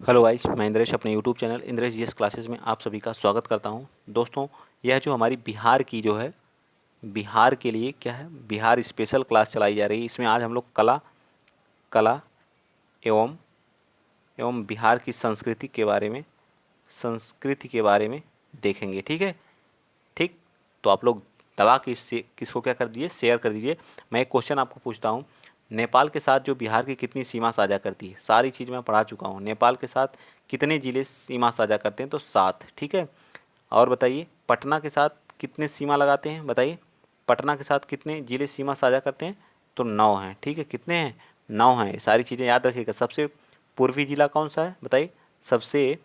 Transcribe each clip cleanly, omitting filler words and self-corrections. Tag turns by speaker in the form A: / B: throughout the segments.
A: Hello guys, मैं इंद्रेश अपने YouTube channel Indresh GS classes में आप सभी का स्वागत करता हूं। दोस्तों, यह जो हमारी बिहार की जो है, बिहार के लिए क्या है, बिहार स्पेशल क्लास चलाई जा रही है। इसमें आज हम लोग कला कला एवं एवं बिहार की संस्कृति के बारे में देखेंगे। ठीक है, ठीक। तो आप लोग दबा के इससे किसको क्या कर दीजिए, शेयर कर दीजिए। मैं एक क्वेश्चन आपको पूछता हूँ। नेपाल के साथ जो बिहार की कितनी सीमा साझा करती है? सारी चीज़ मैं पढ़ा चुका हूँ। नेपाल के साथ कितने ज़िले सीमा साझा करते हैं? तो 7। ठीक है। और बताइए, पटना के साथ कितने सीमा लगाते हैं? बताइए, पटना के साथ कितने ज़िले सीमा साझा करते हैं? तो 9 हैं। ठीक है, कितने हैं? 9 हैं। ये सारी चीज़ें याद रखिएगा। सबसे पूर्वी जिला कौन सा है? बताइए, सबसे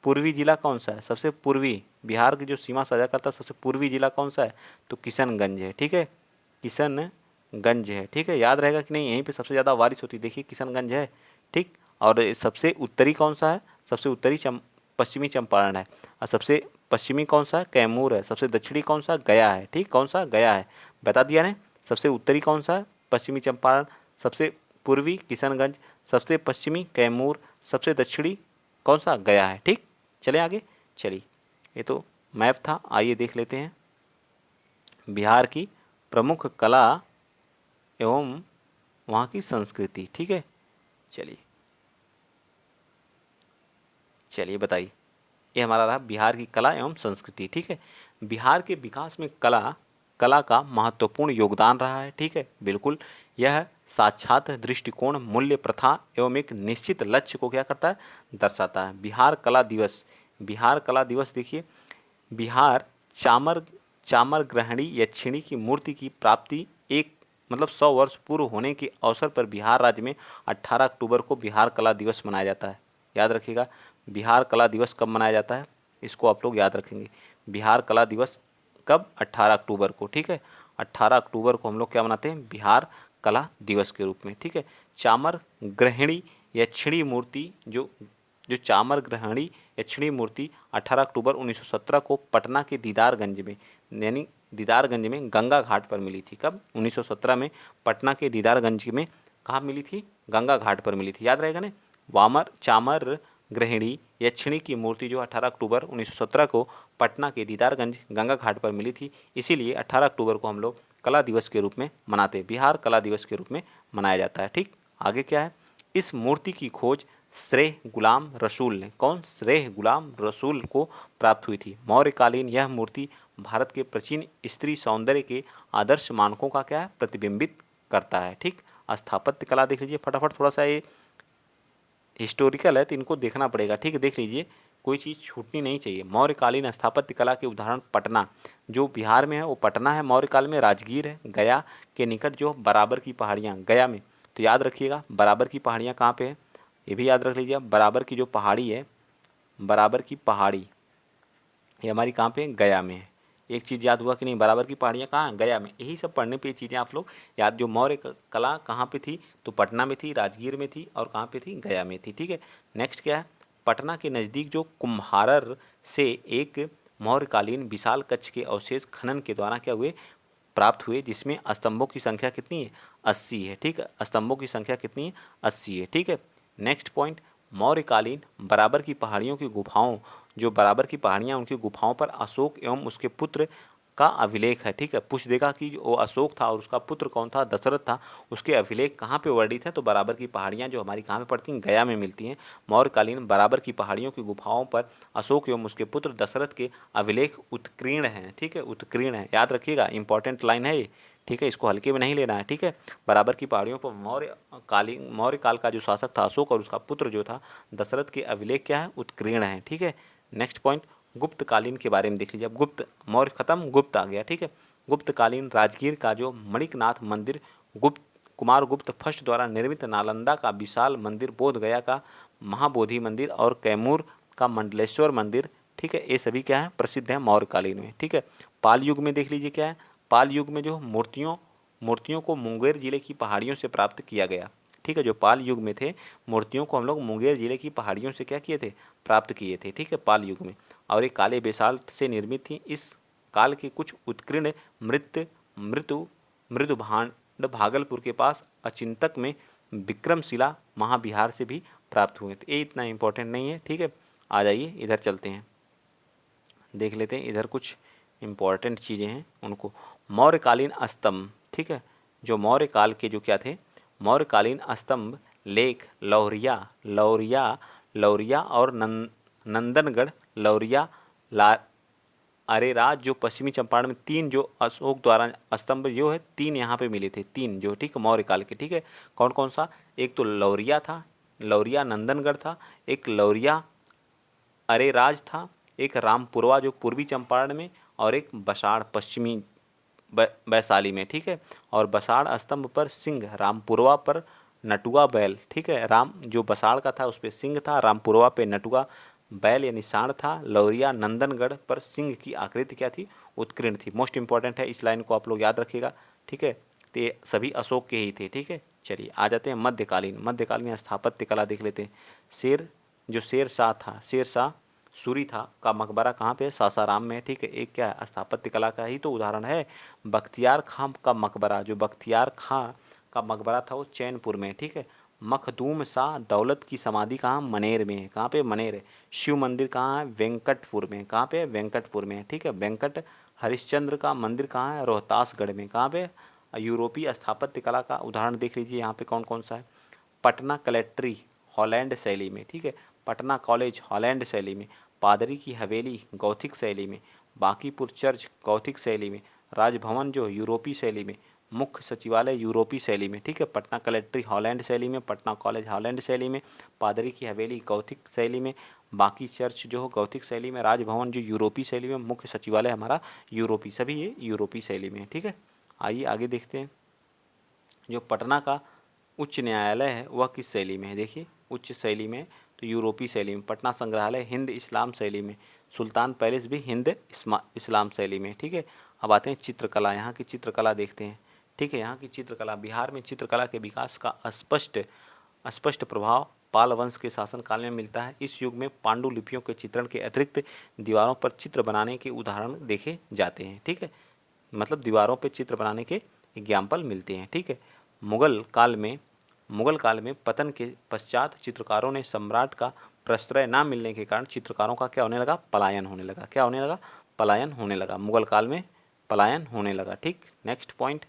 A: पूर्वी जिला कौन सा है? सबसे पूर्वी, बिहार की जो सीमा साझा करता है सबसे पूर्वी जिला कौन सा है? तो किशनगंज है। ठीक है, किशनगंज है। ठीक है, याद रहेगा कि नहीं? यहीं पे सबसे ज़्यादा बारिश होती है। देखिए, किशनगंज है। ठीक। और सबसे उत्तरी कौन सा है? सबसे उत्तरी पश्चिमी चंपारण है। और सबसे पश्चिमी कौन सा है? कैमूर है। सबसे दक्षिणी कौन सा? गया है। ठीक, कौन सा? गया है। बता दिया ने। सबसे उत्तरी कौन सा है? पश्चिमी चंपारण। सबसे पूर्वी किशनगंज। सबसे पश्चिमी कैमूर। सबसे दक्षिणी कौन सा? गया है। ठीक। चले आगे। चलिए, ये तो मैप था। आइए देख लेते हैं बिहार की प्रमुख कला एवं वहाँ की संस्कृति। ठीक है, चलिए चलिए बताइए। ये हमारा रहा बिहार की कला एवं संस्कृति। ठीक है, बिहार के विकास में कला कला का महत्वपूर्ण योगदान रहा है। ठीक है, बिल्कुल। यह साक्षात दृष्टिकोण, मूल्य, प्रथा एवं एक निश्चित लक्ष्य को क्या करता है? दर्शाता है। बिहार कला दिवस देखिए। बिहार चामर चामर ग्रहणी यक्षिणी की मूर्ति की प्राप्ति एक मतलब 100 वर्ष पूर्व होने के अवसर पर बिहार राज्य में 18 अक्टूबर को बिहार कला दिवस मनाया जाता है। याद रखिएगा, बिहार कला दिवस कब मनाया जाता है? इसको आप लोग याद रखेंगे। बिहार कला दिवस कब? 18 अक्टूबर को। ठीक है, 18 अक्टूबर को हम लोग क्या मनाते हैं? बिहार कला दिवस के रूप में। ठीक है, चामर ग्रहणी यक्षिणी मूर्ति जो चामर ग्रहणी यक्षिणी मूर्ति 18 अक्टूबर 1917 को पटना के दीदारगंज में, यानी दीदारगंज में गंगा घाट पर मिली थी। कब? 1917 में पटना के दीदारगंज में कहाँ मिली थी? गंगा घाट पर मिली थी। याद रहेगा ना। चामर ग्रहिणी यक्षिणी की मूर्ति जो 18 अक्टूबर 1917 को पटना के दीदारगंज गंगा घाट पर मिली थी, इसीलिए 18 अक्टूबर को हम लोग कला दिवस के रूप में मनाते हैं। बिहार कला दिवस के रूप में मनाया जाता है। ठीक। आगे क्या है? इस मूर्ति की खोज श्रेह गुलाम रसूल ने, कौन? श्रेह गुलाम रसूल को प्राप्त हुई थी। मौर्यकालीन यह मूर्ति भारत के प्राचीन स्त्री सौंदर्य के आदर्श मानकों का क्या है? प्रतिबिंबित करता है। ठीक। स्थापत्य कला देख लीजिए फटाफट। थोड़ा सा ये हिस्टोरिकल है तो इनको देखना पड़ेगा। ठीक है, देख लीजिए, कोई चीज़ छूटनी नहीं चाहिए। मौर्यकालीन स्थापत्य कला के उदाहरण पटना, जो बिहार में है वो पटना है। मौर्यकाल में राजगीर है। गया के निकट जो बराबर की पहाड़ियाँ, गया में, तो याद रखिएगा बराबर की पहाड़ियाँ कहाँ पे है? ये भी याद रख लीजिए। बराबर की जो पहाड़ी है, बराबर की पहाड़ी, ये हमारी कहाँ पे है? गया में है। एक चीज़ याद हुआ कि नहीं? बराबर की पहाड़ियाँ कहाँ हैं? गया में। यही सब पढ़ने पे ये चीज़ें आप लोग याद। जो मौर्य कला कहाँ पे थी? तो पटना में थी, राजगीर में थी, और कहाँ पे थी? गया में थी। ठीक है, नेक्स्ट क्या है? पटना के नज़दीक जो कुम्हारर से एक मौर्यकालीन विशाल कक्ष के अवशेष खनन के द्वारा क्या हुए? प्राप्त हुए, जिसमें स्तंभों की संख्या कितनी है? 80 है। ठीक है, स्तंभों की संख्या कितनी है? 80 है। ठीक है, नेक्स्ट पॉइंट, मौर्यकालीन बराबर की पहाड़ियों की गुफाओं, जो बराबर की पहाड़ियाँ उनकी गुफाओं पर अशोक एवं उसके पुत्र का अभिलेख है। ठीक है, पूछ देगा कि वो अशोक था और उसका पुत्र कौन था? दशरथ था। उसके अभिलेख कहाँ पे वर्णित है? तो बराबर की पहाड़ियाँ जो हमारी कहाँ पे पड़ती हैं? गया में मिलती हैं। मौर्यकालीन बराबर की पहाड़ियों की गुफाओं पर अशोक एवं उसके पुत्र दशरथ के अभिलेख उत्कीर्ण हैं। ठीक है, उत्कीर्ण है। याद रखिएगा, इंपॉर्टेंट लाइन है ये। ठीक है, इसको हल्के में नहीं लेना है। ठीक है, बराबर की पहाड़ियों पर मौर्य काल का जो शासक था अशोक और उसका पुत्र जो था दशरथ के अभिलेख क्या है? उत्कीर्ण है। ठीक है, नेक्स्ट पॉइंट, गुप्तकालीन के बारे में देख लीजिए। अब गुप्त, मौर्य खत्म, गुप्त आ गया। ठीक है, गुप्तकालीन राजगीर का जो मणिकनाथ मंदिर, गुप्त कुमार गुप्त फर्स्ट द्वारा निर्मित, नालंदा का विशाल मंदिर, बोध गया का महाबोधि मंदिर और कैमूर का मंडलेश्वर मंदिर, ठीक है, ये सभी क्या है? प्रसिद्ध है मौर्यकालीन में। ठीक है, पाल युग में देख लीजिए क्या है? पाल युग में जो मूर्तियों को मुंगेर जिले की पहाड़ियों से प्राप्त किया गया। ठीक है, जो पाल युग में थे, मूर्तियों को हम लोग मुंगेर जिले की पहाड़ियों से क्या किए थे? प्राप्त किए थे। ठीक है, पाल युग में। और ये काले बेसाल्ट से निर्मित थी। इस काल के कुछ उत्कीर्ण मृत मृत्यु मृदुभांड भागलपुर के पास अचिंतक में विक्रमशिला महाविहार से भी प्राप्त हुए। तो ये इतना इम्पोर्टेंट नहीं है, ठीक है। आ जाइए इधर चलते हैं, देख लेते हैं इधर कुछ इम्पोर्टेंट चीज़ें हैं उनको। मौर्यकालीन स्तंभ, ठीक है, जो मौर्य काल के जो क्या थे, मौर्यकालीन स्तंभ लेख लौरिया लौरिया लौरिया और नंदनगढ़ लौरिया ला अरेराज, जो पश्चिमी चंपारण में 3 जो अशोक द्वारा स्तंभ जो है 3 यहाँ पे मिले थे, 3 जो, ठीक है, मौर्य काल के, ठीक है। कौन कौन सा, एक तो लौरिया था, लौरिया नंदनगढ़ था, एक लौरिया अरेराज था, एक रामपुरवा जो पूर्वी चंपारण में, और एक बसाड़ पश्चिमी वैशाली में, ठीक है। और बसाड़ स्तंभ पर सिंह, रामपुरवा पर नटुआ बैल, ठीक है। राम जो बसाड़ का था उस पर सिंह था, रामपुरवा पे नटुआ बैल या निशान था। लौरिया नंदनगढ़ पर सिंह की आकृति क्या थी, उत्कीर्ण थी। मोस्ट इंपॉर्टेंट है, इस लाइन को आप लोग याद रखिएगा, ठीक है। तो ये सभी अशोक के ही थे, ठीक है। चलिए आ जाते हैं मध्यकालीन, मध्यकालीन स्थापत्य कला देख लेते हैं। शेर जो शेर शाह था, शेर शाह सूरी था का मकबरा कहाँ पे है, सासाराम में, ठीक है। एक क्या है, स्थापत्य कला का ही तो उदाहरण है। बख्तियार खां का मकबरा, जो बख्तियार खां का मकबरा था वो चैनपुर में, ठीक है। मखदूम शाह दौलत की समाधि कहाँ, मनेर में है, कहाँ पे, मनेर है। शिव मंदिर कहाँ है, वेंकटपुर में, कहाँ पे, वेंकटपुर में, ठीक है। वेंकट हरिश्चंद्र का मंदिर कहाँ है, रोहतासगढ़ में, कहाँ पे। यूरोपीय स्थापत्य कला का उदाहरण देख लीजिए यहाँ पे कौन कौन सा है। पटना कलेक्ट्री हॉलैंड शैली में, ठीक है। पटना कॉलेज हॉलैंड शैली में। पादरी की हवेली गौथिक शैली में। बांकीपुर चर्च गौथिक शैली में। राजभवन जो यूरोपीय शैली में। मुख्य सचिवालय यूरोपीय शैली में, ठीक है। पटना कलेक्ट्री हॉलैंड शैली में, पटना कॉलेज हॉलैंड शैली में, पादरी की हवेली गौथिक शैली में, बाकी चर्च जो हो गौथिक शैली में, राजभवन जो यूरोपीय शैली में, मुख्य सचिवालय हमारा यूरोपीय, सभी ये यूरोपीय शैली में है, ठीक है। आइए आगे देखते हैं। जो पटना का उच्च न्यायालय है वह किस शैली में है, देखिए उच्च शैली में, तो यूरोपीय शैली में। पटना संग्रहालय हिंद इस्लाम शैली में। सुल्तान पैलेस भी हिंद इस्लाम शैली में, ठीक है। अब आते हैं चित्रकला, यहाँ की चित्रकला देखते हैं, ठीक है। यहाँ की चित्रकला, बिहार में चित्रकला के विकास का स्पष्ट स्पष्ट प्रभाव पाल वंश के शासनकाल में मिलता है। इस युग में पांडुलिपियों के चित्रण के अतिरिक्त दीवारों पर चित्र बनाने के उदाहरण देखे जाते हैं, ठीक है। मतलब दीवारों पर चित्र बनाने के एग्जाम्पल मिलते हैं, ठीक है। मुगल काल में पतन के पश्चात चित्रकारों ने सम्राट का प्रश्रय न मिलने के कारण चित्रकारों का क्या होने लगा, पलायन होने लगा। क्या होने लगा, पलायन होने लगा। मुगल काल में पलायन होने लगा, ठीक। Next point,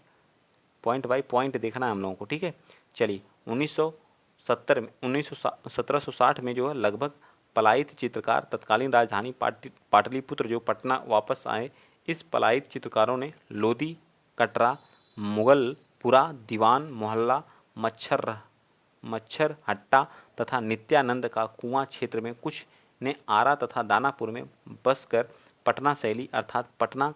A: point by point देखना है हम लोगों को, ठीक है। चलिए 1970 में 1760 में जो है लगभग पलायित चित्रकार तत्कालीन राजधानी पाटलिपुत्र जो पटना वापस आए। इस पलायित चित्रकारों ने लोधी, कटरा, मुगलपुरा, दीवान मोहल्ला, मच्छर हट्टा तथा नित्यानंद का कुआं क्षेत्र में, कुछ ने आरा तथा दानापुर में बसकर पटना शैली अर्थात पटना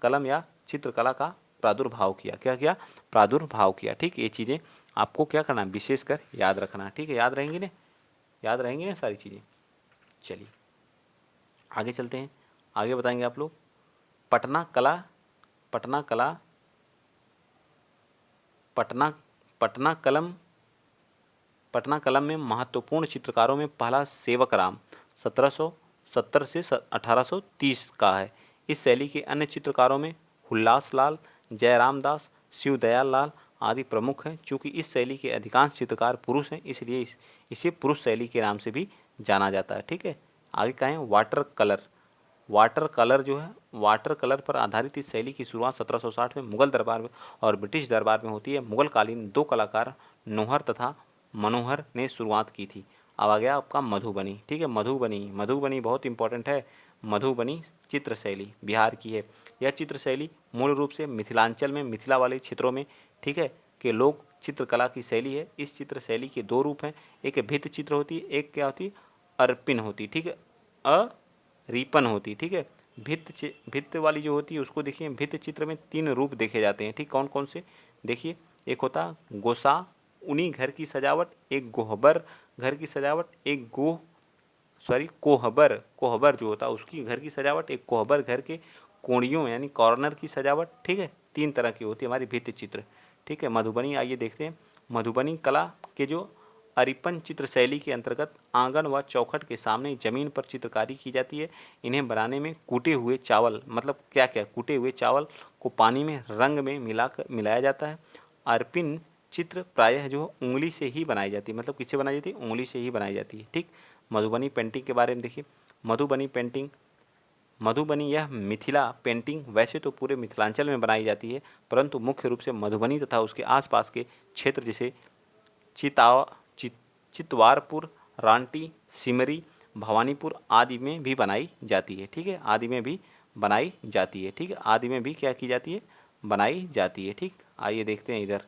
A: कलम या चित्रकला का प्रादुर्भाव किया। क्या किया, प्रादुर्भाव किया, ठीक। ये चीज़ें आपको क्या करना है, विशेषकर याद रखना, ठीक है। याद रहेंगी ना, याद रहेंगी ना सारी चीज़ें। चलिए आगे चलते हैं, आगे बताएंगे आप लोग। पटना कला पटना पटना कलम में महत्वपूर्ण चित्रकारों में पहला सेवक राम 1770 से 1830 का है। इस शैली के अन्य चित्रकारों में हुल्लास लाल, जयराम दास, शिवदयाल लाल आदि प्रमुख हैं। चूँकि इस शैली के अधिकांश चित्रकार पुरुष हैं, इसलिए इसे पुरुष शैली के नाम से भी जाना जाता है, ठीक है। आगे कहें वाटर कलर। वाटर कलर जो है, वाटर कलर पर आधारित इस शैली की शुरुआत 1760 में मुगल दरबार में और ब्रिटिश दरबार में होती है। मुगल कालीन 2 कलाकार नोहर तथा मनोहर ने शुरुआत की थी। अब आ गया आपका मधुबनी, ठीक है। मधुबनी बहुत इंपॉर्टेंट है। मधुबनी चित्र शैली बिहार की है। यह चित्र शैली मूल रूप से मिथिलांचल में, मिथिला वाले क्षेत्रों में, ठीक है, के लोग चित्रकला की शैली है। इस चित्र शैली के 2 रूप हैं, एक भित्त चित्र होती है, एक क्या होती है, अर्पिन होती, ठीक है, रीपन होती, ठीक है। भित्त वाली जो होती है उसको देखिए, भित्त चित्र में 3 रूप देखे जाते हैं, ठीक। कौन कौन से, देखिए एक होता गोसा उनी घर की सजावट, एक गोहबर घर की सजावट, एक कोहबर जो होता है उसकी घर की सजावट, एक कोहबर घर के कोणियों यानी कॉर्नर की सजावट, ठीक है। 3 तरह की होती है हमारी भित्त चित्र, ठीक है। मधुबनी आइए देखते हैं। मधुबनी कला के जो अरिपन चित्र शैली के अंतर्गत आंगन व चौखट के सामने जमीन पर चित्रकारी की जाती है। इन्हें बनाने में कूटे हुए चावल, मतलब क्या क्या, कूटे हुए चावल को पानी में रंग में मिलाया जाता है। अर्पिन चित्र प्रायः जो उंगली से ही बनाई जाती है, मतलब किससे बनाई जाती है, उंगली से ही बनाई जाती है। ठीक, मधुबनी पेंटिंग के बारे में देखिए, मधुबनी पेंटिंग, मधुबनी यह मिथिला पेंटिंग वैसे तो पूरे मिथिलांचल में बनाई जाती है, परंतु मुख्य रूप से मधुबनी तथा उसके आसपास के क्षेत्र जैसे चितवारपुर, रांटी, सिमरी, भवानीपुर आदि में भी बनाई जाती है। ठीक है, आदि में भी बनाई जाती है। ठीक है, आदि में भी क्या की जाती है, बनाई जाती है। ठीक, आइए देखते हैं इधर।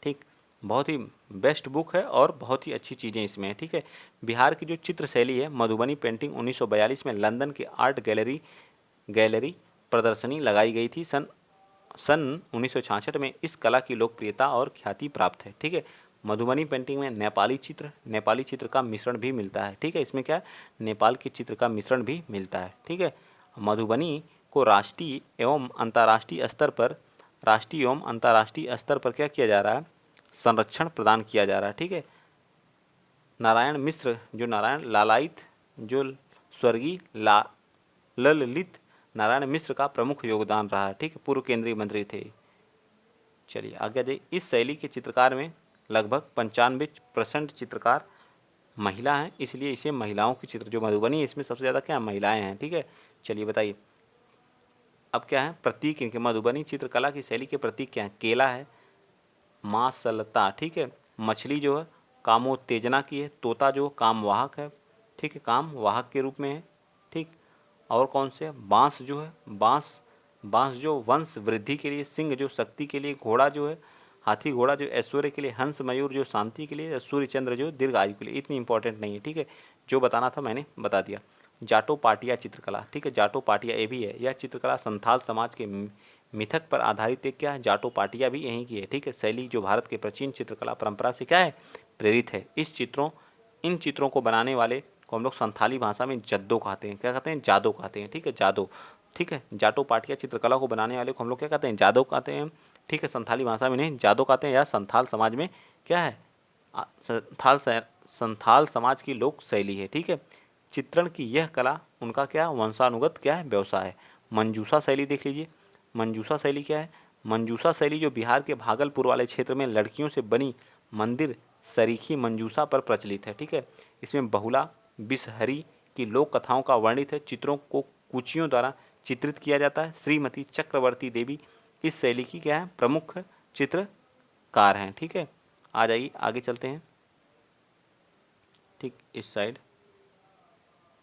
A: ठीक, बहुत ही बेस्ट बुक है और बहुत ही अच्छी चीज़ें इसमें हैं। ठीक है, बिहार की जो चित्र शैली है, मधुबनी पेंटिंग 1942 में लंदन के आर्ट गैलरी प्रदर्शनी लगाई गई थी। सन 1966 में इस कला की लोकप्रियता और ख्याति प्राप्त है। ठीक है, मधुबनी पेंटिंग में नेपाली चित्र का मिश्रण भी मिलता है। ठीक है, इसमें क्या है, नेपाल के चित्र का मिश्रण भी मिलता है। ठीक है, मधुबनी को राष्ट्रीय एवं अंतर्राष्ट्रीय स्तर पर क्या किया जा रहा है, संरक्षण प्रदान किया जा रहा है। ठीक है, नारायण मिश्र जो नारायण लालायित जो स्वर्गीय ललित नारायण मिश्र का प्रमुख योगदान रहा है। ठीक है, पूर्व केंद्रीय मंत्री थे। चलिए आगे जाइए। इस शैली के चित्रकार में लगभग 95% चित्रकार महिला हैं, इसलिए इसे महिलाओं की चित्र जो मधुबनी है इसमें सबसे ज़्यादा क्या महिलाएं हैं। ठीक है, चलिए बताइए अब क्या है प्रतीक इनके, मधुबनी चित्रकला की शैली के प्रतीक क्या है, केला है, मासलता, ठीक है, मछली जो है कामोत्तेजना की है, तोता जो कामवाहक है, ठीक है, काम वाहक के रूप में है। ठीक, और कौन से, बांस जो है, बांस जो वंश वृद्धि के लिए, सिंह जो शक्ति के लिए, घोड़ा जो है हाथी घोड़ा जो ऐश्वर्य के लिए, हंस मयूर जो शांति के लिए, सूर्य चंद्र जो दीर्घ आयु के लिए। इतनी इंपॉर्टेंट नहीं है। ठीक है, जो बताना था मैंने बता दिया। जाटो पाटिया चित्रकला, ठीक है, जाटो पाटिया ये भी है, यह चित्रकला संथाल समाज के मिथक पर आधारित एक क्या है, जाटो पाटिया भी यहीं की है। ठीक है, शैली जो भारत के प्राचीन चित्रकला परंपरा से क्या है, प्रेरित है। इन चित्रों को बनाने वाले को हम लोग संथाली भाषा में जद्दो कहते हैं। क्या कहते हैं, जादो कहते हैं। ठीक है, जादो। ठीक है, जाटो पाटिया चित्रकला को बनाने वाले को हम लोग क्या कहते हैं, जादो कहते हैं। ठीक है, संथाली भाषा में नहीं जादो कहते हैं, या संथाल समाज में क्या है, संथाल समाज की लोक शैली है। ठीक है, चित्रण की यह कला उनका क्या वंशानुगत क्या है व्यवसाय है। मंजूसा शैली देख लीजिए, मंजूसा शैली क्या है, मंजूसा शैली जो बिहार के भागलपुर वाले क्षेत्र में लड़कियों से बनी मंदिर सरीखी मंजूसा पर प्रचलित है। ठीक है, इसमें बहुला बिसहरी की लोक कथाओं का वर्णित है, चित्रों को कुचियों द्वारा चित्रित किया जाता है। श्रीमती चक्रवर्ती देवी इस शैली की क्या है, प्रमुख चित्रकार हैं। ठीक है, आ जाइए आगे चलते हैं। ठीक, इस साइड,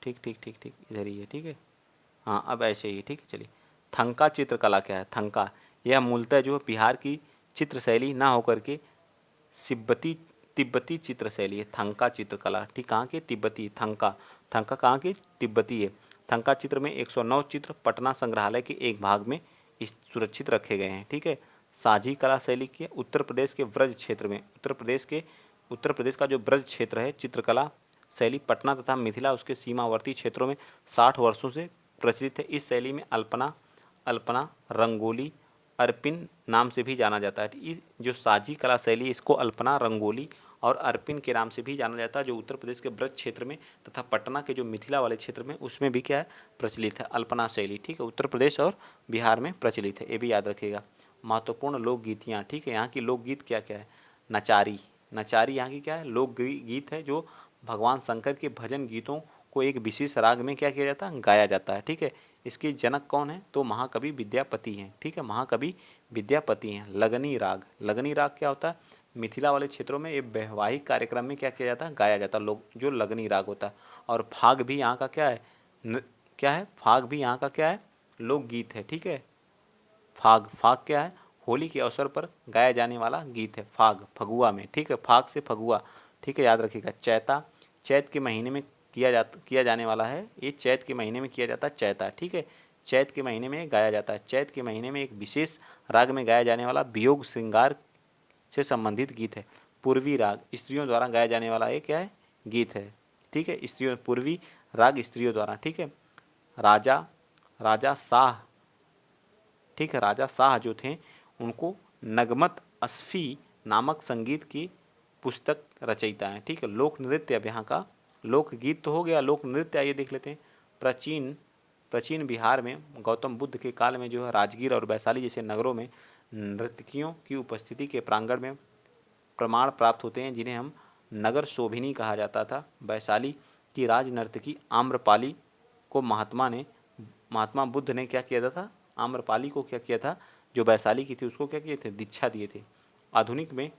A: ठीक ठीक ठीक ठीक इधर ही है। ठीक है, हाँ अब ऐसे ही। ठीक है, चलिए थंका चित्रकला क्या है, थंका यह मूलतः जो बिहार की चित्र शैली ना होकर के तिब्बती चित्र शैली है, थंका चित्रकला। ठीक, कहाँ के, तिब्बती। थंका कहाँ के, तिब्बती है। थंका चित्र में 109 चित्र पटना संग्रहालय के एक भाग में सुरक्षित रखे गए हैं। ठीक है, साझी कला शैली के उत्तर प्रदेश के ब्रज क्षेत्र में, उत्तर प्रदेश का जो ब्रज क्षेत्र है, चित्रकला शैली पटना तथा मिथिला उसके सीमावर्ती क्षेत्रों में 60 वर्षों से प्रचलित है। इस शैली में अल्पना, रंगोली, अर्पिन नाम से भी जाना जाता है। इस जो साझी कला शैली इसको अल्पना, रंगोली और अर्पिन के नाम से भी जाना जाता है, जो उत्तर प्रदेश के ब्रज क्षेत्र में तथा पटना के जो मिथिला वाले क्षेत्र में उसमें भी क्या है, प्रचलित है अल्पना शैली। ठीक है, उत्तर प्रदेश और बिहार में प्रचलित है, ये भी याद रखिएगा। महत्वपूर्ण लोकगीतियाँ, ठीक है, यहाँ की लोकगीत क्या क्या है, नचारी यहाँ की क्या है, लोकगीत है, जो भगवान शंकर के भजन गीतों को एक विशेष राग में क्या किया जाता है, गाया जाता है। ठीक है, इसके जनक कौन है, तो महाकवि विद्यापति हैं। ठीक है, महाकवि विद्यापति हैं। लगनी राग क्या होता है, मिथिला वाले क्षेत्रों में ये वैवाहिक कार्यक्रम में क्या किया जाता है, गाया जाता है लोग, जो लगनी राग होता है। और फाग भी यहाँ का क्या है, फाग भी यहाँ का क्या है, लोकगीत है। ठीक है, फाग क्या है, होली के अवसर पर गाया जाने वाला गीत है फाग, फगुआ में। ठीक है, फाग से फगुआ। ठीक है, याद रखिएगा। चैत के महीने में किया जाने वाला है, ये चैत के महीने में किया जाता है चैता। ठीक है, चैत के महीने में गाया जाता है, चैत के महीने में एक विशेष राग में गाया जाने वाला वियोग श्रृंगार से संबंधित गीत है। पूर्वी राग स्त्रियों द्वारा गाया जाने वाला एक क्या है, गीत है। ठीक है, स्त्रियों, पूर्वी राग स्त्रियों द्वारा। ठीक है, राजा शाह, ठीक है, राजा शाह जो थे उनको नगमत अस्फी नामक संगीत की पुस्तक रचयिता है। ठीक है, लोक नृत्य, अब यहाँ का लोकगीत तो हो गया, लोक नृत्य आइए देख लेते हैं। प्राचीन बिहार में गौतम बुद्ध के काल में जो है राजगीर और वैशाली जैसे नगरों में नर्तकियों की उपस्थिति के प्रांगण में प्रमाण प्राप्त होते हैं, जिन्हें हम नगर शोभिनी कहा जाता था। वैशाली की राज नर्तकी आम्रपाली को महात्मा बुद्ध ने क्या किया था, आम्रपाली को क्या किया था, जो वैशाली की थी उसको क्या किए थे, दीक्षा दिए थे। आधुनिक में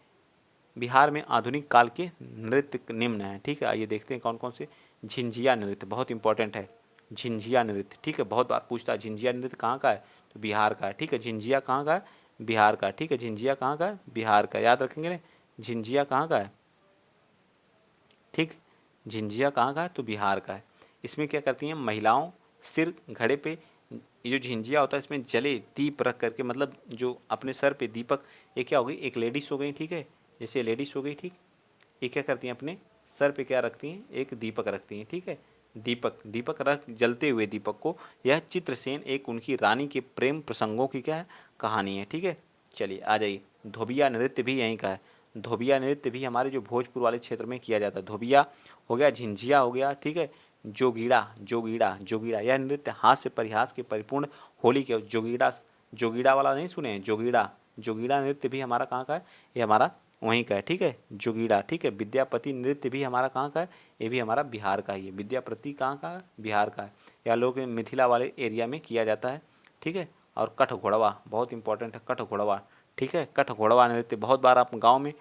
A: बिहार में आधुनिक काल के नृत्य निम्न हैं, ठीक है। आइए देखते हैं कौन कौन से। झिंझिया नृत्य बहुत इंपॉर्टेंट है, झिंझिया नृत्य, ठीक है, बहुत बार पूछता है झिंझिया नृत्य कहाँ का है, तो बिहार का है, ठीक है। झिंझिया कहाँ का है, बिहार का, ठीक है। झिंझिया कहाँ का है, बिहार का, याद रखेंगे ना, झिंझिया कहाँ का है, ठीक। झिंझिया कहाँ का है, तो बिहार का है। इसमें क्या करती हैं महिलाओं, सिर घड़े पे, ये जो झिंझिया होता है इसमें जले दीप रख करके, मतलब जो अपने सर पे दीपक, ये क्या हो गई, एक लेडीज हो गई, ठीक है, जैसे लेडीज हो गई, ठीक। ये क्या करती हैं अपने सर पे क्या रखती हैं, एक दीपक रखती हैं, ठीक है। दीपक दीपक रख जलते हुए दीपक को, यह चित्रसेन एक उनकी रानी के प्रेम प्रसंगों की क्या है, कहानी है, ठीक है। चलिए आ जाइए। धोबिया नृत्य भी यहीं का है। धोबिया नृत्य भी हमारे जो भोजपुर वाले क्षेत्र में किया जाता है। धोबिया हो गया, झिंझिया हो गया, ठीक है। जोगीड़ा जोगीड़ा जोगीड़ा, यह नृत्य हास्य परिहास के परिपूर्ण होली के जोगीड़ा, जोगीड़ा वाला नहीं सुने, जोगीड़ा, जोगीड़ा नृत्य भी हमारा कहाँ का है, ये हमारा वहीं का है, ठीक है, जोगीड़ा, ठीक है। विद्यापति नृत्य भी हमारा कहाँ का है, ये भी हमारा बिहार का ही है। विद्यापति कहाँ का है, बिहार का है। या लोग मिथिला वाले एरिया में किया जाता है, ठीक है। और कठघोड़वा बहुत इंपॉर्टेंट है, कठघोड़वा, ठीक है। कठघोड़वा नृत्य बहुत बार आप गाँव में,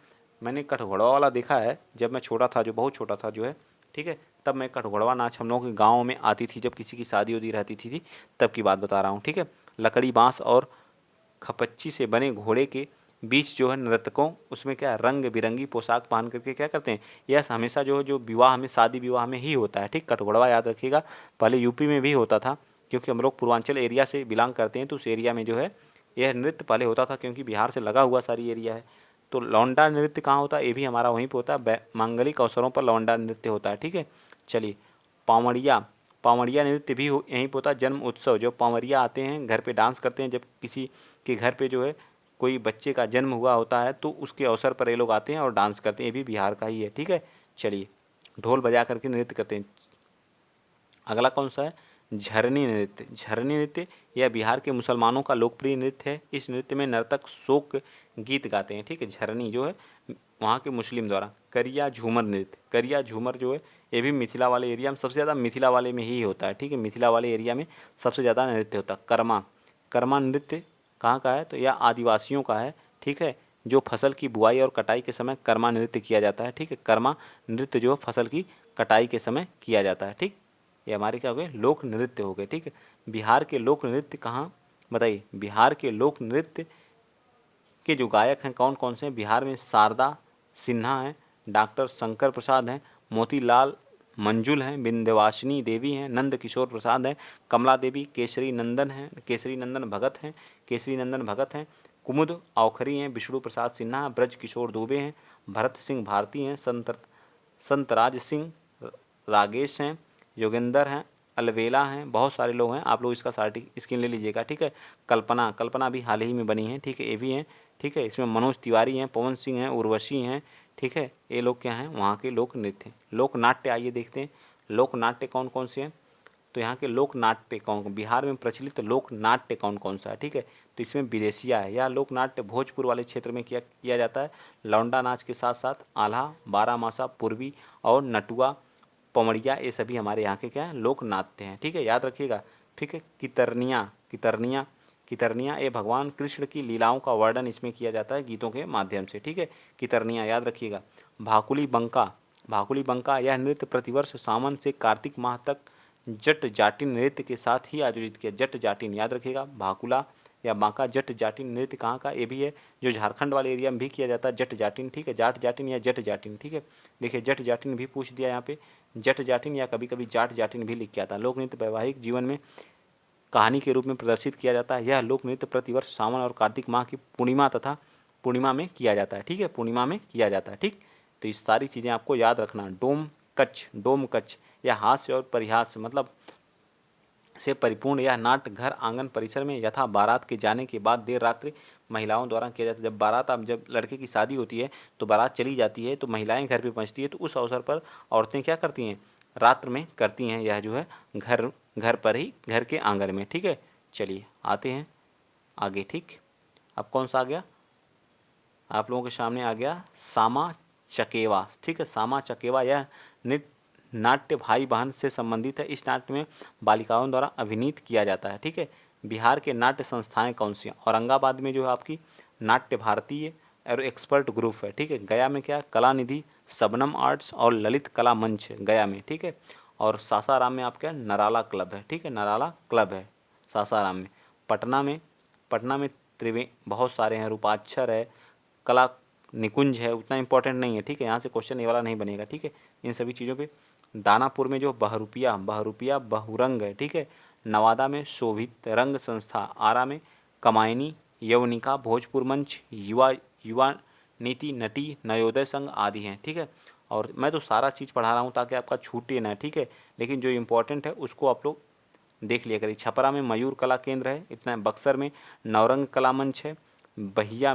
A: मैंने कठघोड़वा वाला देखा है जब मैं छोटा था, जो बहुत छोटा था जो है, ठीक है। तब मैं कठघोड़वा नाच हम लोगों के गाँव में आती थी, जब किसी की शादी उदी रहती थी, तब की बात बता रहा हूँ, ठीक है। लकड़ी बाँस और खपच्ची से बने घोड़े के बीच जो है नर्तकों, उसमें क्या रंग बिरंगी पोशाक पहन करके क्या करते हैं, यह हमेशा जो है जो विवाह में, शादी विवाह में ही होता है, ठीक। कठघोड़वा याद रखिएगा, पहले यूपी में भी होता था, क्योंकि हम लोग पूर्वांचल एरिया से बिलोंग करते हैं, तो उस एरिया में जो है यह नृत्य पहले होता था, क्योंकि बिहार से लगा हुआ सारी एरिया है। तो लौंडा नृत्य कहाँ होता है, ये भी हमारा वहीं पर होता है, मांगलिक अवसरों पर लौंडा नृत्य होता है, ठीक है। चलिए पावड़िया, पावड़िया नृत्य भी यहीं पर होता है। जन्म उत्सव, जो पावड़िया आते हैं घर पे डांस करते हैं, जब किसी के घर पे जो है कोई बच्चे का जन्म हुआ होता है, तो उसके अवसर पर ये लोग आते हैं और डांस करते हैं, ये भी बिहार का ही है, ठीक है। चलिए ढोल बजा करके नृत्य करते हैं। अगला कौन सा है, झरनी नृत्य। झरनी नृत्य यह बिहार के मुसलमानों का लोकप्रिय नृत्य है। इस नृत्य में नर्तक शोक गीत गाते हैं, ठीक है। झरनी जो है वहाँ के मुस्लिम द्वारा। करिया झूमर नृत्य, करिया झूमर जो है ये भी मिथिला वाले एरिया में, सबसे ज़्यादा मिथिला वाले में ही होता है, ठीक है। मिथिला वाले एरिया में सबसे ज़्यादा नृत्य होता है। कर्मा, कर्मा नृत्य कहाँ का है, तो यह आदिवासियों का है, ठीक है। जो फसल की बुआई और कटाई के समय कर्मा नृत्य किया जाता है, ठीक है। कर्मा नृत्य जो फसल की कटाई के समय किया जाता है, ठीक। ये हमारे क्या हो गए, लोक नृत्य हो गए, ठीक है। बिहार के लोक नृत्य कहाँ, बताइए। बिहार के लोक नृत्य के जो गायक हैं कौन कौन से हैं, बिहार में शारदा सिन्हा हैं, डॉक्टर शंकर प्रसाद हैं, मोतीलाल मंजुल हैं, विंध्यवासिनी देवी हैं, नंद किशोर प्रसाद हैं, कमला देवी, केसरी नंदन हैं, केसरी नंदन भगत हैं, केसरी नंदन भगत हैं, कुमुद औखरी हैं, विष्णु प्रसाद सिन्हा, ब्रज किशोर दुबे हैं, भरत सिंह भारती हैं, संतराज सिंह रागेश हैं, योगेंद्र हैं, अलवेला हैं, बहुत सारे लोग हैं। आप लोग इसका स्क्रीन ले लीजिएगा, ठीक है। कल्पना, कल्पना भी हाल ही में बनी है, ठीक है, ये भी हैं, ठीक है। इसमें मनोज तिवारी हैं, पवन सिंह हैं, उर्वशी हैं, ठीक है। ये लोग क्या हैं, वहाँ के लोक नृत्य हैं। लोक नाट्य आइए देखते हैं, लोक नाट्य कौन कौन से हैं। तो यहाँ के लोक नाट्य कौन, बिहार में प्रचलित लोक नाट्य कौन कौन सा है, ठीक है। तो इसमें विदेशिया है। यह लोक नाट्य भोजपुर वाले क्षेत्र में किया जाता है। लौंडा नाच के साथ साथ आल्हा, बारामासा, पूर्वी और नटुआ, पमड़िया, ये सभी हमारे यहाँ के क्या हैं, लोक नाट्य हैं, ठीक है, याद रखिएगा। ठीक है। कितरनिया, कितरनिया, कितरनिया ये भगवान कृष्ण की लीलाओं का वर्णन इसमें किया जाता है गीतों के माध्यम से, ठीक है। कितरनिया याद रखिएगा। भाकुली बंका, भाकुली बंका यह नृत्य प्रतिवर्ष सावन से कार्तिक माह तक जट जाटिन नृत्य के साथ ही आयोजित किया। जट जाटिन याद रखिएगा। भाकुला या बांका जट जाटिन नृत्य कहाँ का, ये भी है जो झारखंड वाले एरिया में भी किया जाता है, जट जाटिन, ठीक है। जाट जाटिन या जट जाटिन, ठीक है। देखिए जट जाटिन भी पूछ दिया यहाँ पे, जट जाटिन या कभी कभी जाट जाटिन भी लिख के आता है। लोक नृत्य वैवाहिक जीवन में कहानी के रूप में प्रदर्शित किया जाता है। यह लोक नृत्य प्रतिवर्ष सावन और कार्तिक माह की पूर्णिमा तथा पूर्णिमा में किया जाता है, ठीक है, पूर्णिमा में किया जाता है, ठीक। तो इस सारी चीज़ें आपको याद रखना। डोम कच्छ, डोम कच्छ या हास्य और परिहास मतलब से परिपूर्ण यह नाट्य घर आंगन परिसर में यथा बारात के जाने के बाद देर रात्रि महिलाओं द्वारा किया जाता है। जब बारात, अब जब लड़के की शादी होती है तो बारात चली जाती है, तो महिलाएं घर पे पहुंचती है, तो उस अवसर पर औरतें क्या करती हैं, रात्र में करती हैं यह जो है घर घर पर ही, घर के आंगन में, ठीक है। चलिए आते हैं आगे, ठीक। अब कौन सा आ गया आप लोगों के सामने? आ गया सामा चकेवा। ठीक है, सामा चकेवा यह नृत्य नाट्य भाई बहन से संबंधित है। इस नाट्य में बालिकाओं द्वारा अभिनीत किया जाता है। ठीक है, बिहार के नाट्य संस्थाएं कौन सी हैं? औरंगाबाद में जो है आपकी नाट्य भारतीय और एक्सपर्ट ग्रुप है। ठीक है, गया में क्या? कला निधि, शबनम आर्ट्स और ललित कला मंच है गया में। ठीक है, और सासाराम में आपका नराला क्लब है। ठीक है, नराला क्लब है सासाराम में। पटना में बहुत सारे हैं, रूपाक्षर है, कला निकुंज है, उतना इंपॉर्टेंट नहीं है। ठीक है, यहाँ से क्वेश्चन ये वाला नहीं बनेगा। ठीक है, इन सभी चीज़ों पे। दानापुर में जो बहरूपिया बहुरंग है। ठीक है, नवादा में शोभित रंग संस्था, आरा में कमायनी यवनिका, भोजपुर मंच, युवा नीति, नटी, नवोदय संघ आदि हैं। ठीक है, और मैं तो सारा चीज़ पढ़ा रहा हूँ ताकि आपका छूटे ना। ठीक है, लेकिन जो इम्पोर्टेंट है उसको आप लोग देख लिया करिए। छपरा में मयूर कला केंद्र है, इतना है। बक्सर में नवरंग कला मंच है। बिहिया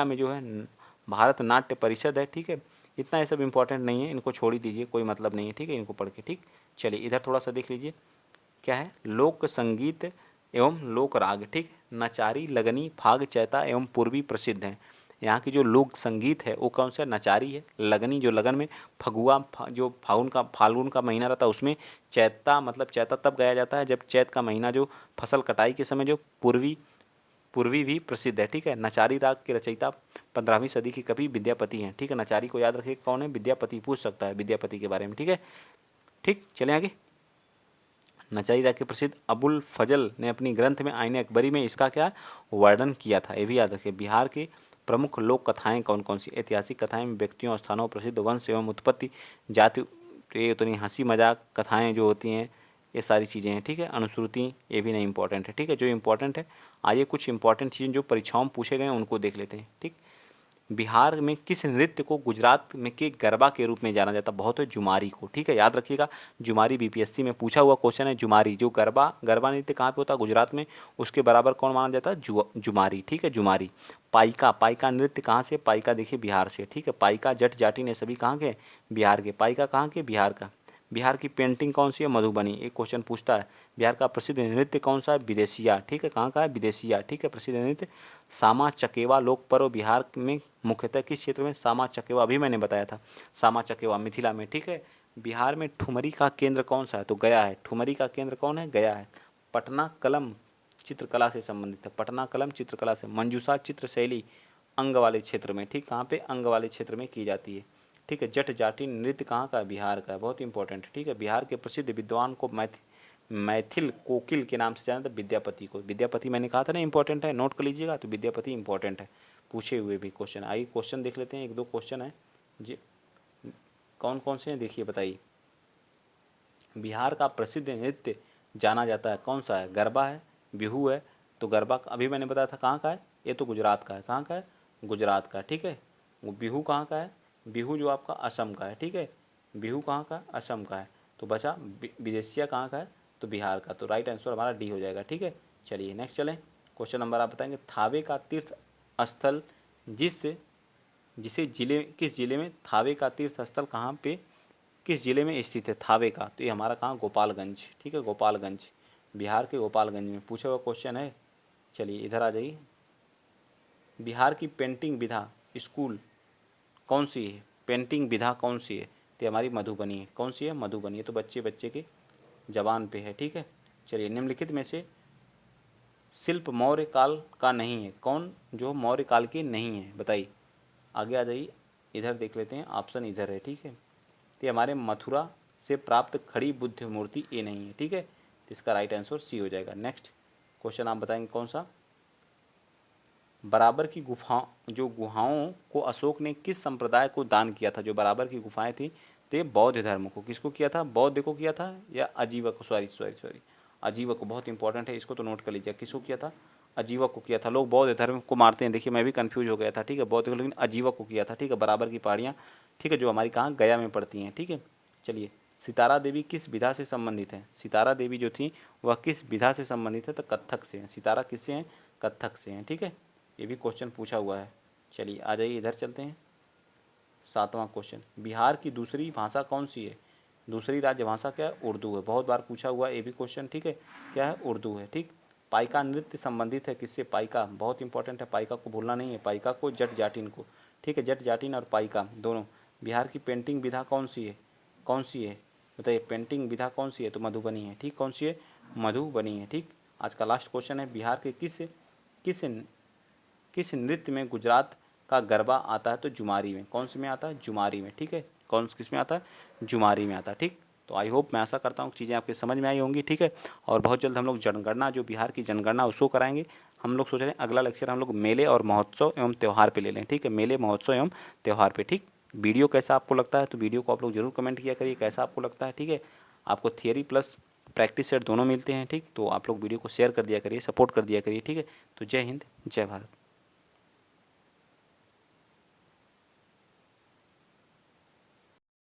A: में जो है भारत नाट्य परिषद है। ठीक है, इतना ये सब इंपॉर्टेंट नहीं है, इनको छोड़ ही दीजिए, कोई मतलब नहीं है। ठीक है, इनको पढ़ के। ठीक, चलिए इधर थोड़ा सा देख लीजिए क्या है। लोक संगीत एवं लोक राग। ठीक, नचारी, लगनी, फाग, चैता एवं पूर्वी प्रसिद्ध हैं। यहाँ की जो लोक संगीत है वो कौन सा? नचारी है। लगनी जो लगन में जो फाल्गुन का महीना रहता है उसमें चैता, मतलब चैता तब गाया जाता है जब चैत का महीना जो फसल कटाई के समय जो पूर्वी भी प्रसिद्ध है। ठीक है, नचारी राग के रचयिता 15वीं सदी के कवि विद्यापति हैं। ठीक है, नचारी को याद रखिए कौन है? विद्यापति। पूछ सकता है विद्यापति के बारे में। ठीक है, ठीक, चले आगे। नचारी राग के प्रसिद्ध अबुल फजल ने अपनी ग्रंथ में आईने अकबरी में इसका क्या वर्णन किया था? ये भी याद रखिए। बिहार की प्रमुख लोक कथाएं कौन कौन सी? ऐतिहासिक कथाएं में व्यक्तियों, स्थानों, प्रसिद्ध वंश एवं उत्पत्ति, जाति, ये उतनी हंसी मजाक कथाएं जो होती हैं, ये सारी चीज़ें हैं। ठीक है, अनुश्रुति ये भी नहीं इंपॉर्टेंट है। ठीक है, जो इंपॉर्टेंट है, आइए कुछ इंपॉर्टेंट चीज़ें जो परीक्षाओं में पूछे गए हैं उनको देख लेते हैं। ठीक, बिहार में किस नृत्य को गुजरात में के गरबा के रूप में जाना जाता? बहुत है जुमारी को। ठीक है, याद रखिएगा, जुमारी बीपीएससी में पूछा हुआ क्वेश्चन है। जुमारी जो गरबा नृत्य कहाँ पे होता है? गुजरात में। उसके बराबर कौन माना जाता है? जुमारी। ठीक है, जुमारी। पाइका नृत्य कहाँ से? पाइका देखिए बिहार से। ठीक है, पाइका, जट जाटिन ये सभी कहाँ के? बिहार के। पाइका कहाँ के? बिहार का। बिहार की पेंटिंग कौन सी है? मधुबनी। एक क्वेश्चन पूछता है। बिहार का प्रसिद्ध नृत्य कौन सा है? विदेशिया। ठीक है, कहाँ का है? विदेशिया। ठीक है, प्रसिद्ध नृत्य सामा चकेवा लोक पर्व बिहार में मुख्यतः किस क्षेत्र में? सामा चकेवा अभी मैंने बताया था, सामा चकेवा मिथिला में। ठीक है, बिहार में ठुमरी का केंद्र कौन सा है? तो गया है। ठुमरी का केंद्र कौन है? गया है। पटना कलम चित्रकला से संबंधित है। पटना कलम चित्रकला से। मंजूषा चित्र शैली अंग वाले क्षेत्र में। ठीक, कहाँ पे? अंग वाले क्षेत्र में की जाती है। ठीक है, जट जाति नृत्य कहाँ का है? बिहार का है, बहुत इंपॉर्टेंट है। ठीक है, बिहार के प्रसिद्ध विद्वान को मैथिल कोकिल के नाम से जाना था विद्यापति को। विद्यापति मैंने कहा था ना इंपॉर्टेंट है, नोट कर लीजिएगा। तो विद्यापति इंपॉर्टेंट है, पूछे हुए भी क्वेश्चन। आइए क्वेश्चन देख लेते हैं, एक दो क्वेश्चन है जी। कौन कौन से हैं देखिए, बताइए। बिहार का प्रसिद्ध नृत्य जाना जाता है कौन सा है? गरबा है, बिहू है। तो गरबा अभी मैंने बताया था कहाँ का है? ये तो गुजरात का है। कहाँ का है? गुजरात का। ठीक है, वो बिहू कहाँ का है? बिहू जो आपका असम का है। ठीक है, बिहू कहाँ का? असम का है। तो बचा विदेशिया कहाँ का है? तो बिहार का। तो राइट आंसर हमारा डी हो जाएगा। ठीक है, चलिए नेक्स्ट चलें। क्वेश्चन नंबर आप बताएंगे। थावे का तीर्थ स्थल किस जिले में थावे का तीर्थ स्थल कहाँ पे, किस जिले में स्थित है थावे का? तो ये हमारा कहाँ? गोपालगंज। ठीक है, गोपालगंज, बिहार के गोपालगंज में पूछा हुआ क्वेश्चन है। चलिए इधर आ जाइए। बिहार की पेंटिंग विधा स्कूल कौन सी है? पेंटिंग विधा कौन सी है? तो हमारी मधुबनी है। कौन सी है? मधुबनी है। तो बच्चे बच्चे के जबान पे है। ठीक है, चलिए निम्नलिखित में से शिल्प मौर्य काल का नहीं है कौन? जो मौर्य काल की नहीं है, बताइए। आगे आ जाइए, इधर देख लेते हैं, ऑप्शन इधर है। ठीक है, तो हमारे मथुरा से प्राप्त खड़ी बुद्ध मूर्ति ये नहीं है। ठीक है, तो इसका राइट आंसर सी हो जाएगा। नेक्स्ट क्वेश्चन आप बताएंगे कौन सा? बराबर की गुहाओं को अशोक ने किस संप्रदाय को दान किया था? जो बराबर की गुफाएं थी तो ये बौद्ध धर्म को। किसको किया था? बौद्ध को किया था या अजीवक को? सॉरी अजीवक को, बहुत इंपॉर्टेंट है, इसको तो नोट कर लीजिए। किसको किया था? अजीवक को किया था। लोग बौद्ध धर्म को मारते हैं, देखिए मैं भी कंफ्यूज हो गया था। ठीक है, बौद्ध को, लेकिन अजीवक को किया था। ठीक है, बराबर की पहाड़ियाँ। ठीक है, जो हमारी कहाँ? गया में पड़ती हैं। ठीक है, चलिए सितारा देवी किस विधा से संबंधित है? सितारा देवी जो थी वह किस विधा से संबंधित है? तो कत्थक से हैं। सितारा किससे हैं? कत्थक से हैं। ठीक है, ये भी क्वेश्चन पूछा हुआ है। चलिए आ जाइए, इधर चलते हैं। 7वां क्वेश्चन, बिहार की दूसरी भाषा कौन सी है? दूसरी राज्य भाषा क्या है? उर्दू है। बहुत बार पूछा हुआ है ये भी क्वेश्चन। ठीक है, क्या है? उर्दू है। ठीक, पाइका नृत्य संबंधित है किससे? पाइका बहुत इंपॉर्टेंट है, पाइका को भूलना नहीं है, पाइका को, जट जाटिन को, ठीक है, जट जाटिन और पाइका दोनों। बिहार की पेंटिंग विधा कौन सी है? कौन सी है बताइए, पेंटिंग विधा कौन सी है? तो मधुबनी है, ठीक, कौन सी है? मधुबनी है, ठीक। आज का लास्ट क्वेश्चन है, बिहार के किस किस किस नृत्य में गुजरात का गरबा आता है? तो जुमारी में। कौन से में आता है? जुमारी में, ठीक है, कौन किस में आता है? जुमारी में आता है, ठीक। तो आई होप, मैं आशा करता हूँ चीज़ें आपके समझ में आई होंगी, ठीक है। और बहुत जल्द हम लोग जनगणना, जो बिहार की जनगणना उसको कराएंगे। हम लोग सोच रहे हैं अगला लेक्चर हम लोग मेले और महोत्सव एवं त्यौहार पे ले लें, ठीक है, मेले, महोत्सव एवं त्यौहार पे, ठीक। वीडियो कैसा आपको लगता है? तो वीडियो को आप लोग जरूर कमेंट किया करिए कैसा आपको लगता है, ठीक है। आपको थियरी प्लस प्रैक्टिस सेट दोनों मिलते हैं, ठीक। तो आप लोग वीडियो को शेयर कर दिया करिए, सपोर्ट कर दिया करिए, ठीक है। तो जय हिंद, जय भारत।